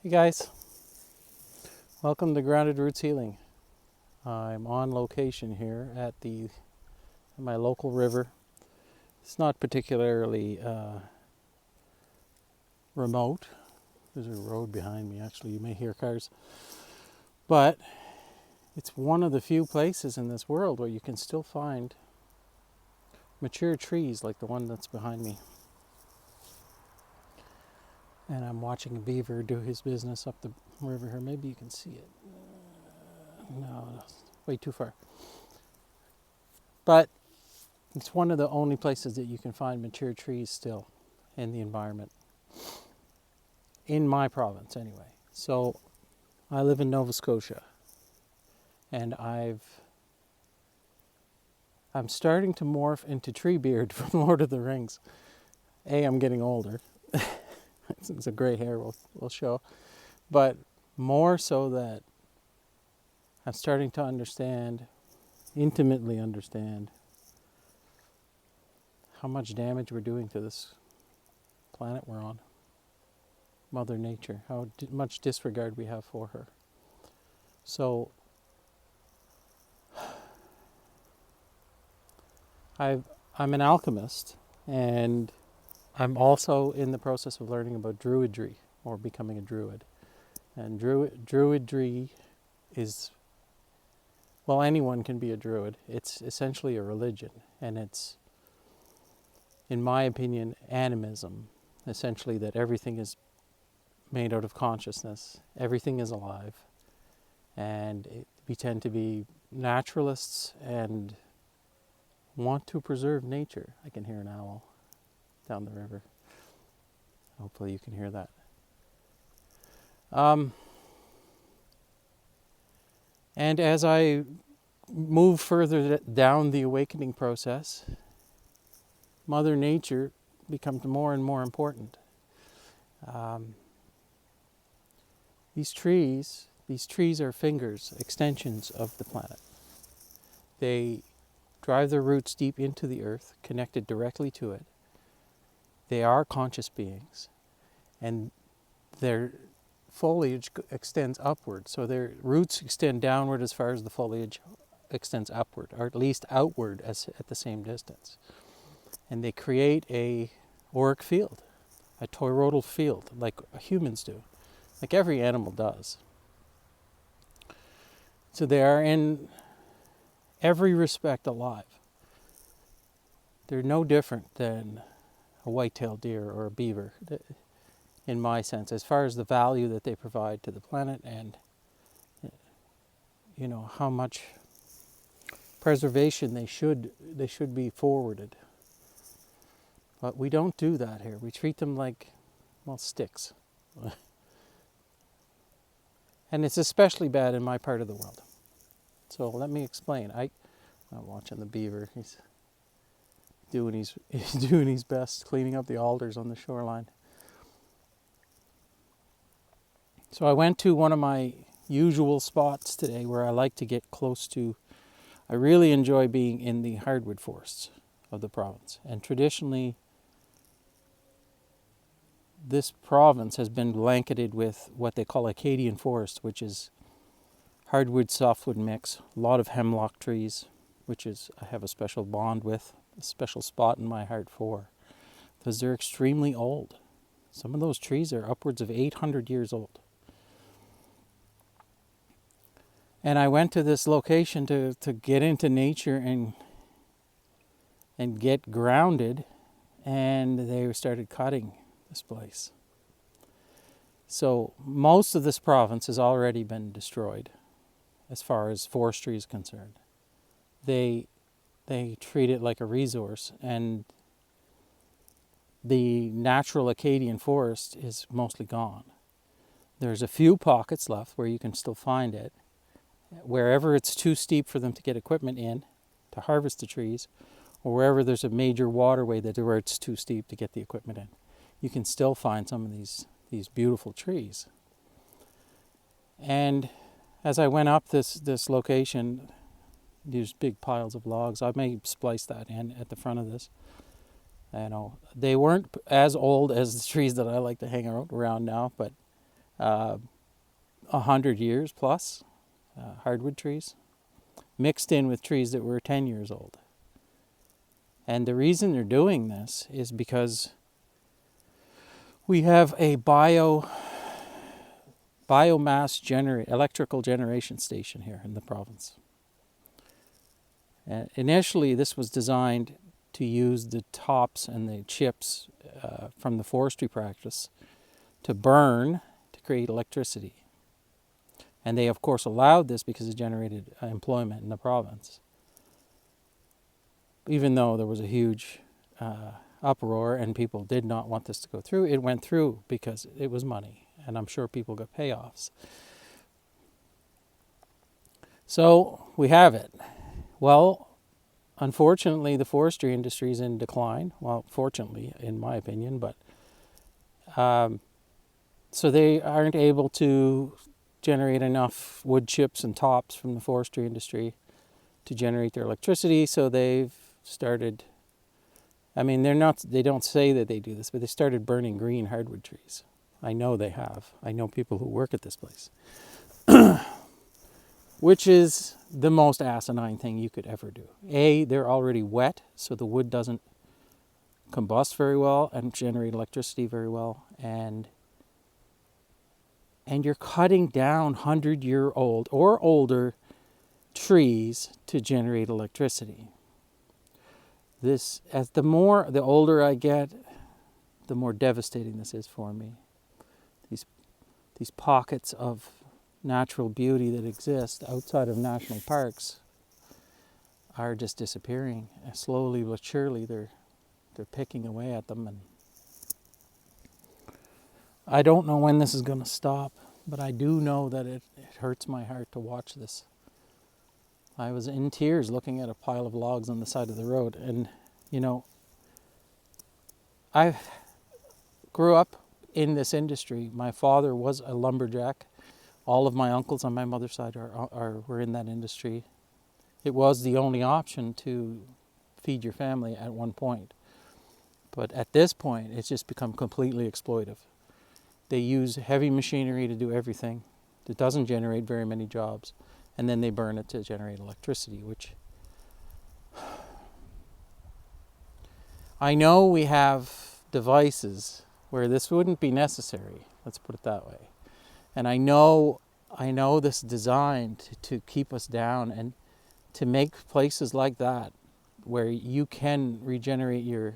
Hey guys, welcome to Grounded Roots Healing. I'm on location here at my local river. It's not particularly remote. There's a road behind me, actually. You may hear cars. But it's one of the few places in this world where you can still find mature trees like the one that's behind me. And I'm watching a beaver do his business up the river here. Maybe you can see it. No, it's way too far. But it's one of the only places that you can find mature trees still in the environment. In my province, anyway. So I live in Nova Scotia. And I'm starting to morph into Treebeard from Lord of the Rings. I'm getting older. It's a gray hair will show. But more so that I'm starting to intimately understand, how much damage we're doing to this planet we're on. Mother Nature, how much disregard we have for her. So I'm an alchemist, and I'm also in the process of learning about druidry, or becoming a druid. And druidry is, well, anyone can be a druid. It's essentially a religion, and it's, in my opinion, animism. Essentially that everything is made out of consciousness. Everything is alive. And we tend to be naturalists and want to preserve nature. I can hear an owl down the river. Hopefully you can hear that. And as I move further down the awakening process, Mother Nature becomes more and more important. These trees are fingers, extensions of the planet. They drive their roots deep into the earth, connected directly to it. They are conscious beings, and their foliage extends upward. So their roots extend downward as far as the foliage extends upward, or at least outward at the same distance. And they create a auric field, a toroidal field, like humans do, like every animal does. So they are in every respect alive. They're no different than a white-tailed deer or a beaver, in my sense, as far as the value that they provide to the planet, and how much preservation they should be forwarded. But we don't do that here. We treat them like, sticks. And it's especially bad in my part of the world. So let me explain. I'm watching the beaver. He's doing his best, cleaning up the alders on the shoreline. So I went to one of my usual spots today where I like to get close to. I really enjoy being in the hardwood forests of the province. And traditionally, this province has been blanketed with what they call Acadian forest, which is hardwood, softwood mix, a lot of hemlock trees, which I have a special bond with, a special spot in my heart for, because they're extremely old. Some of those trees are upwards of 800 years old. And I went to this location to get into nature and get grounded, and they started cutting this place. So most of this province has already been destroyed as far as forestry is concerned. They treat it like a resource, and the natural Acadian forest is mostly gone. There's a few pockets left where you can still find it. Wherever it's too steep for them to get equipment in to harvest the trees, or wherever there's a major waterway where it's too steep to get the equipment in, you can still find some of these beautiful trees. And as I went up this location, these big piles of logs, I may splice that in at the front of this. They weren't as old as the trees that I like to hang around now, but 100 years plus, hardwood trees, mixed in with trees that were 10 years old. And the reason they're doing this is because we have a biomass electrical generation station here in the province. Initially, this was designed to use the tops and the chips from the forestry practice to burn to create electricity. And they, of course, allowed this because it generated employment in the province. Even though there was a huge uproar and people did not want this to go through, it went through because it was money. And I'm sure people got payoffs. So we have it. Well, unfortunately, the forestry industry is in decline. Well, fortunately, in my opinion, but so they aren't able to generate enough wood chips and tops from the forestry industry to generate their electricity. So they've started, I mean, they don't say that they do this, but they started burning green hardwood trees. I know they have. I know people who work at this place. Which is the most asinine thing you could ever do. A, they're already wet, so the wood doesn't combust very well and generate electricity very well. And you're cutting down 100-year-old or older trees to generate electricity. The older I get, the more devastating this is for me. These pockets of natural beauty that exist outside of national parks are just disappearing. And slowly but surely they're picking away at them. And I don't know when this is going to stop, but I do know that it hurts my heart to watch this. I was in tears looking at a pile of logs on the side of the road. And, I grew up in this industry. My father was a lumberjack. All of my uncles on my mother's side were in that industry. It was the only option to feed your family at one point. But at this point, it's just become completely exploitive. They use heavy machinery to do everything. It doesn't generate very many jobs. And then they burn it to generate electricity, which I know we have devices where this wouldn't be necessary. Let's put it that way. And I know this is designed to keep us down and to make places like that where you can regenerate your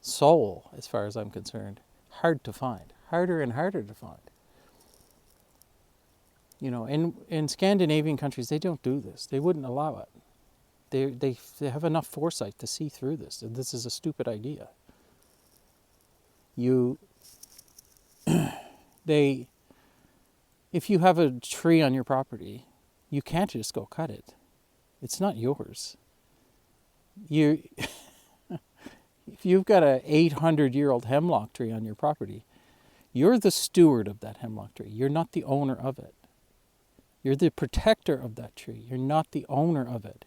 soul, as far as I'm concerned, hard to find. Harder and harder to find. In Scandinavian countries, they don't do this. They wouldn't allow it. They have enough foresight to see through this. And this is a stupid idea. If you have a tree on your property, you can't just go cut it. It's not yours. If you've got an 800-year-old hemlock tree on your property, you're the steward of that hemlock tree. You're not the owner of it. You're the protector of that tree. You're not the owner of it.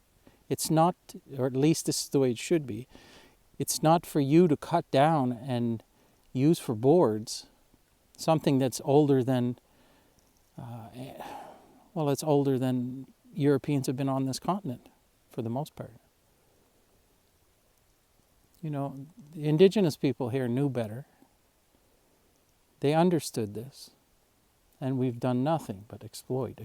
It's not, or at least this is the way it should be, it's not for you to cut down and use for boards something that's older than, it's older than Europeans have been on this continent, for the most part. The indigenous people here knew better. They understood this. And we've done nothing but exploit.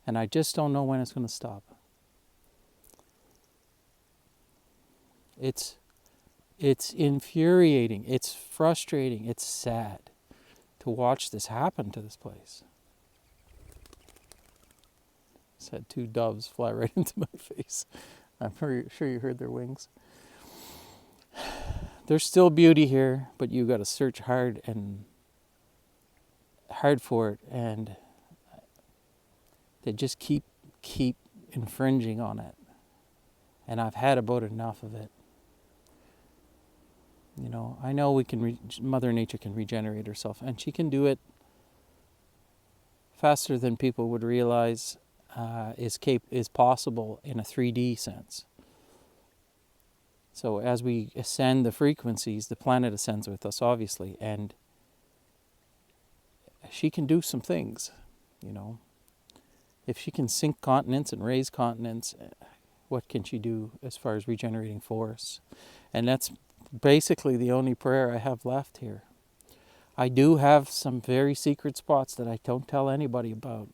And I just don't know when it's going to stop. It's infuriating. It's frustrating. It's sad to watch this happen to this place. Just had two doves fly right into my face. I'm pretty sure you heard their wings. There's still beauty here, but you got to search hard for it, and they just keep infringing on it. And I've had about enough of it. I know Mother Nature can regenerate herself, and she can do it faster than people would realize is possible in a 3D sense. So as we ascend the frequencies, the planet ascends with us, obviously, and she can do some things, you know. If she can sink continents and raise continents, what can she do as far as regenerating forests? And that's basically the only prayer I have left here. I do have some very secret spots that I don't tell anybody about.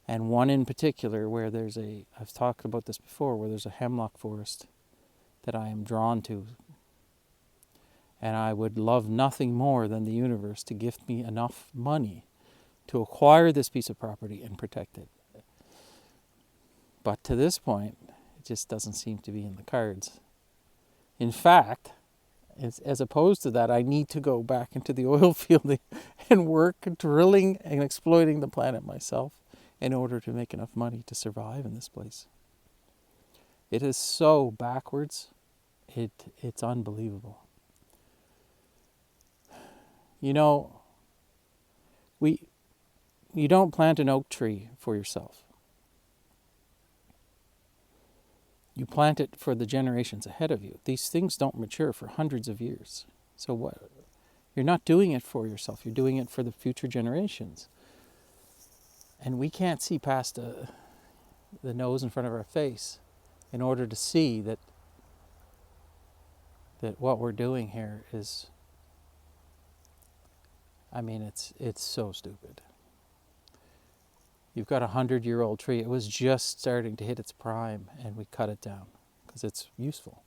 And one in particular where I've talked about this before, where there's a hemlock forest that I am drawn to. And I would love nothing more than the universe to gift me enough money to acquire this piece of property and protect it. But to this point, it just doesn't seem to be in the cards. In fact, as opposed to that, I need to go back into the oil field and work drilling and exploiting the planet myself in order to make enough money to survive in this place. It is so backwards. It's unbelievable. You know, you don't plant an oak tree for yourself. You plant it for the generations ahead of you. These things don't mature for hundreds of years. So what? You're not doing it for yourself. You're doing it for the future generations. And we can't see past the nose in front of our face in order to see that what we're doing here is, I mean, it's so stupid. You've got a 100-year-old tree. It was just starting to hit its prime, and we cut it down because it's useful.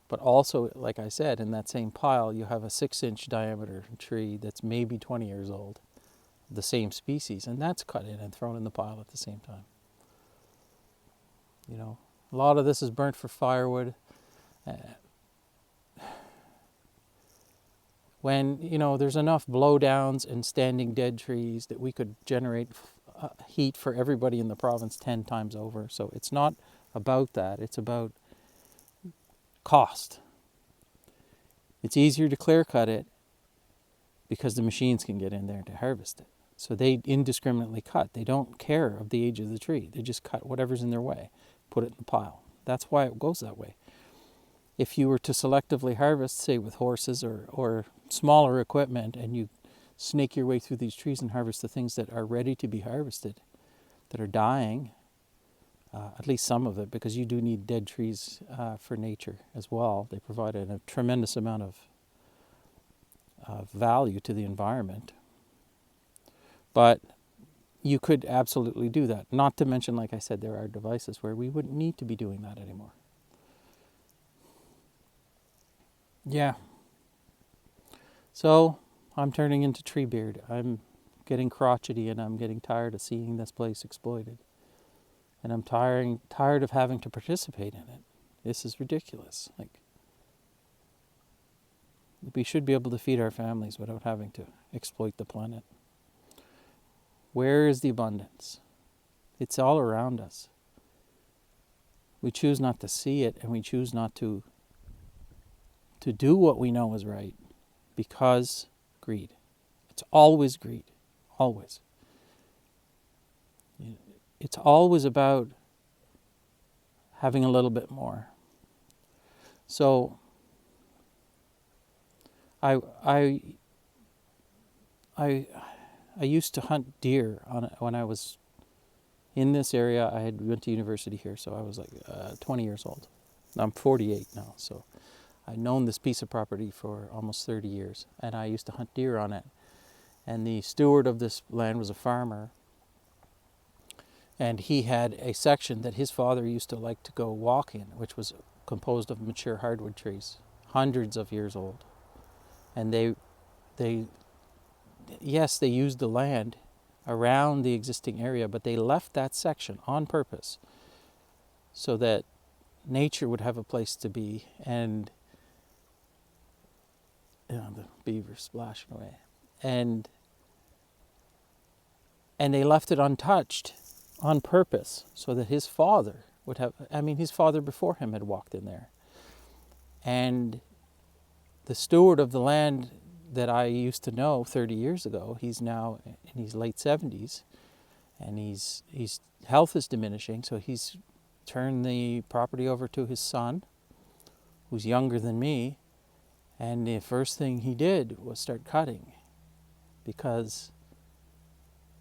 But also, like I said, in that same pile, you have a 6-inch diameter tree that's maybe 20 years old, the same species, and that's cut in and thrown in the pile at the same time. You know, a lot of this is burnt for firewood. When, you know, there's enough blowdowns and standing dead trees that we could generate heat for everybody in the province 10 times over. So it's not about that. It's about cost. It's easier to clear cut it because the machines can get in there to harvest it. So they indiscriminately cut. They don't care of the age of the tree. They just cut whatever's in their way, put it in the pile. That's why it goes that way. If you were to selectively harvest, say with horses or smaller equipment, and you snake your way through these trees and harvest the things that are ready to be harvested, that are dying, at least some of it, because you do need dead trees for nature as well. They provide a tremendous amount of value to the environment. But you could absolutely do that. Not to mention, like I said, there are devices where we wouldn't need to be doing that anymore. Yeah. So I'm turning into Treebeard. I'm getting crotchety and I'm getting tired of seeing this place exploited. And I'm tired of having to participate in it. This is ridiculous. Like, we should be able to feed our families without having to exploit the planet. Where is the abundance? It's all around us. We choose not to see it, and we choose not to do what we know is right because greed. It's always greed. Always. It's always about having a little bit more. So I used to hunt deer when I was in this area. I had went to university here, so I was like 20 years old. I'm 48 now, so I'd known this piece of property for almost 30 years, and I used to hunt deer on it. And the steward of this land was a farmer, and he had a section that his father used to like to go walk in, which was composed of mature hardwood trees, hundreds of years old. And they used the land around the existing area, but they left that section on purpose so that nature would have a place to be, and the beaver splashing away, and they left it untouched on purpose so that his father would have, his father before him had walked in there. And the steward of the land that I used to know 30 years ago, he's now in his late 70s, and his health is diminishing, so he's turned the property over to his son, who's younger than me. And the first thing he did was start cutting, because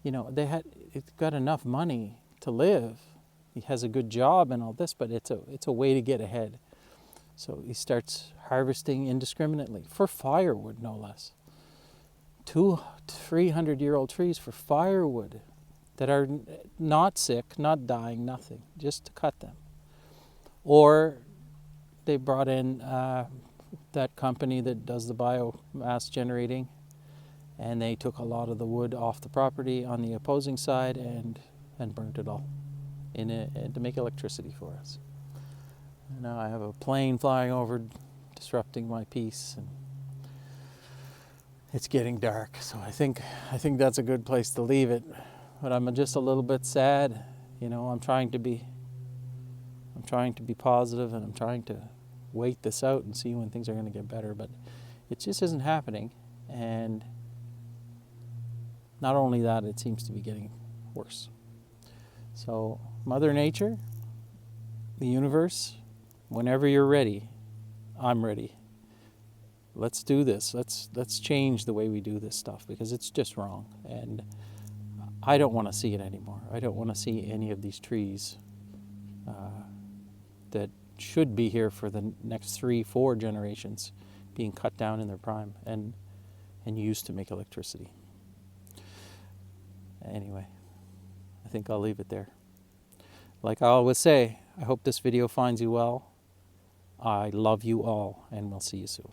it's got enough money to live. He has a good job and all this, but it's a way to get ahead. So he starts harvesting indiscriminately for firewood, no less. 300-year-old trees for firewood that are not sick, not dying, nothing, just to cut them. Or they brought in that company that does the biomass generating, and they took a lot of the wood off the property on the opposing side and burnt it all to make electricity for us. And now I have a plane flying over, disrupting my peace, and it's getting dark. So I think that's a good place to leave it. But I'm just a little bit sad. I'm trying to be positive, and I'm trying to wait this out and see when things are going to get better, but it just isn't happening. And not only that, it seems to be getting worse. So Mother Nature, the universe, whenever you're ready, I'm ready. Let's do this. Let's change the way we do this stuff, because it's just wrong. And I don't want to see it anymore. I don't want to see any of these trees that should be here for the next 3-4 generations being cut down in their prime and used to make electricity. Anyway, I think I'll leave it there. Like I always say, I hope this video finds you well. I love you all, and we'll see you soon.